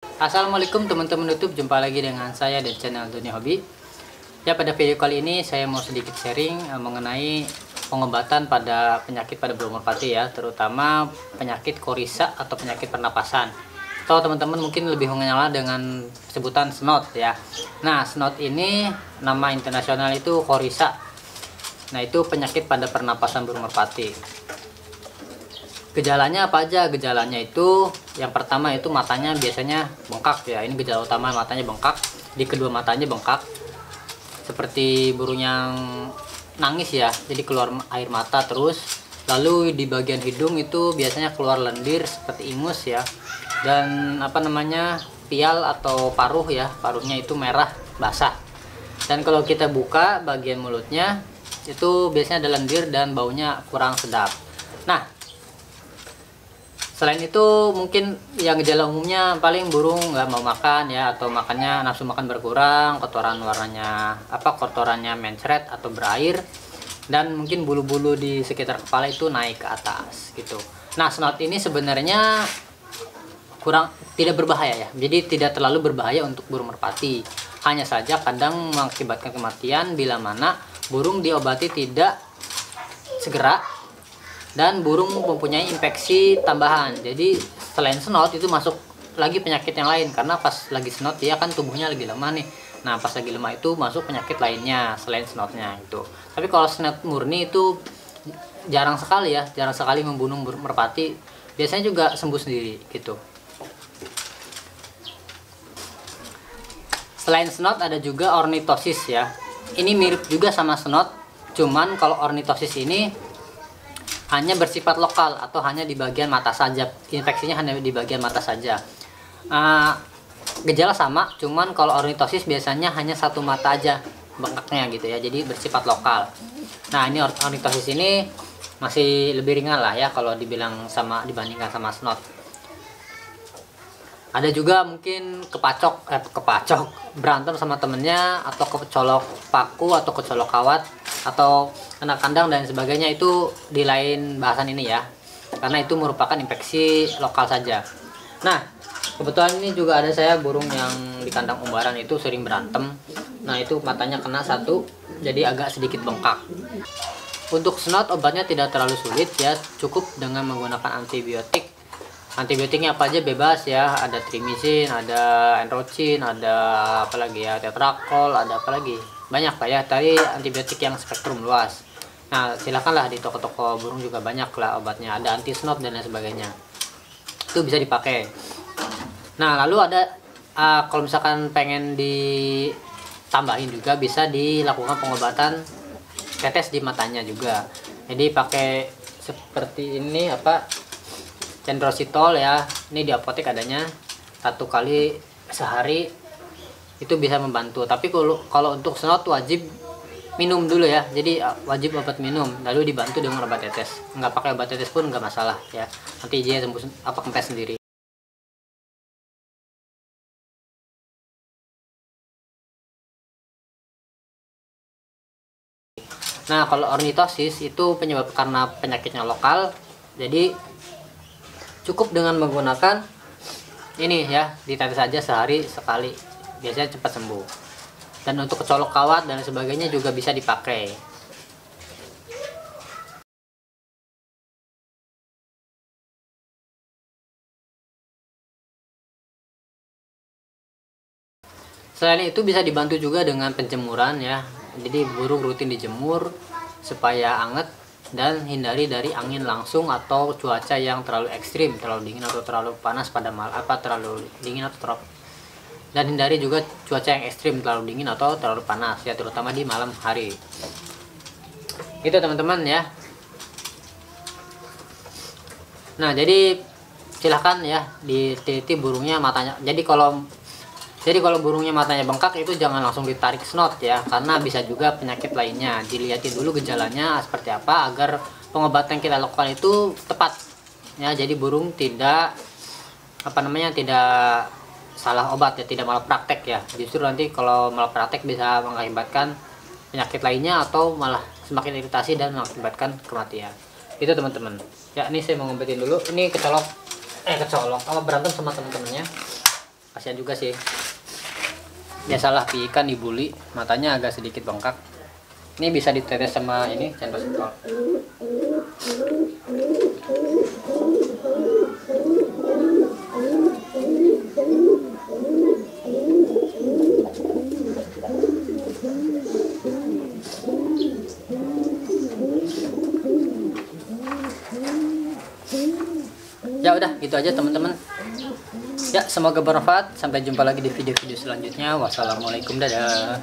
Assalamualaikum teman-teman YouTube, jumpa lagi dengan saya dan channel Dunia Hobi. Ya, pada video kali ini saya mau sedikit sharing mengenai pengobatan pada penyakit pada burung merpati ya, terutama penyakit korisa atau penyakit pernapasan. Atau teman-teman mungkin lebih mengenal dengan sebutan snot ya. Nah, snot ini nama internasional itu korisa. Nah, itu penyakit pada pernapasan burung merpati. Gejalanya apa aja? Gejalanya itu yang pertama itu matanya biasanya bengkak ya. Ini gejala utama, matanya bengkak, di kedua matanya bengkak seperti burung yang nangis ya, jadi keluar air mata terus. Lalu di bagian hidung itu biasanya keluar lendir seperti ingus ya, dan pial atau paruh ya, paruhnya itu merah basah. Dan kalau kita buka bagian mulutnya itu biasanya ada lendir dan baunya kurang sedap. Nah, selain itu mungkin yang gejala umumnya paling burung nggak mau makan ya, atau makannya nafsu makan berkurang, kotorannya mencret atau berair, dan mungkin bulu-bulu di sekitar kepala itu naik ke atas gitu. Nah, snot ini sebenarnya tidak berbahaya ya, jadi tidak terlalu berbahaya untuk burung merpati. Hanya saja kadang mengakibatkan kematian bila mana burung diobati tidak segera dan burung mempunyai infeksi tambahan. Jadi selain snot itu masuk lagi penyakit yang lain, karena pas lagi snot dia kan tubuhnya lagi lemah nih. Nah, pas lagi lemah itu masuk penyakit lainnya selain snotnya itu. Tapi kalau snot murni itu jarang sekali ya, jarang sekali membunuh burung merpati. Biasanya juga sembuh sendiri gitu. Selain snot ada juga ornitosis ya. Ini mirip juga sama snot, cuman kalau ornitosis ini hanya bersifat lokal atau hanya di bagian mata saja, infeksinya hanya di bagian mata saja. Gejala sama, cuman kalau ornitosis biasanya hanya satu mata aja bengkaknya gitu ya, jadi bersifat lokal. Nah, ini ornitosis ini masih lebih ringan lah ya kalau dibandingkan sama snot. Ada juga mungkin kepacok berantem sama temennya, atau kecolok paku atau kecolok kawat atau kena kandang dan sebagainya, itu di lain bahasan ini ya, karena itu merupakan infeksi lokal saja. Nah, kebetulan ini juga ada saya burung yang di kandang umbaran itu sering berantem. Nah, itu matanya kena satu, jadi agak sedikit bengkak. Untuk snot obatnya tidak terlalu sulit ya, cukup dengan menggunakan antibiotik. Antibiotiknya apa aja bebas ya, ada trimizin, ada enrocin, ada apa lagi ya, tetrakol, ada apa lagi, banyak lah ya, tadi antibiotik yang spektrum luas. Nah, silakanlah di toko-toko burung juga banyak lah obatnya, ada anti snot dan lain sebagainya, itu bisa dipakai. Nah, lalu ada kalau misalkan pengen ditambahin juga bisa dilakukan pengobatan tetes di matanya juga. Jadi pakai seperti ini cendrositol ya, ini di apotek adanya, 1 kali sehari itu bisa membantu. Tapi kalau untuk snot wajib minum dulu ya, jadi wajib obat minum lalu dibantu dengan obat tetes. Nggak pakai obat tetes pun nggak masalah ya, nanti dia sembuh kempes sendiri. Nah, kalau ornitosis itu karena penyakitnya lokal, jadi cukup dengan menggunakan ini ya, ditetes saja sehari sekali, biasanya cepat sembuh. Dan untuk kecolok kawat dan sebagainya juga bisa dipakai. Selain itu bisa dibantu juga dengan penjemuran ya, jadi burung rutin dijemur supaya anget dan hindari dari angin langsung atau cuaca yang terlalu ekstrim, terlalu dingin atau terlalu panas terlalu dingin atau dan hindari juga cuaca yang ekstrim, terlalu dingin atau terlalu panas ya, terutama di malam hari. Itu teman-teman ya. Nah, jadi silahkan ya diteliti burungnya matanya. Jadi kalau burungnya matanya bengkak itu jangan langsung ditarik snot ya, karena bisa juga penyakit lainnya. Dilihatin dulu gejalanya seperti apa agar pengobatan kita lakukan itu tepat ya. Jadi burung tidak tidak salah obat ya, tidak malah praktek ya. Justru nanti kalau malah praktek bisa mengakibatkan penyakit lainnya atau malah semakin iritasi dan mengakibatkan kematian. Itu teman-teman. Ya, ini saya mau ngobatin dulu. Ini kecolok berantem sama teman-temannya. kasihan juga sih. Biasalah pi ikan dibuli, matanya agak sedikit bengkak. Ini bisa ditetes sama ini cendol sentol. Ya udah gitu aja teman-teman. Ya semoga bermanfaat. Sampai jumpa lagi di video-video selanjutnya. Wassalamualaikum, dadah.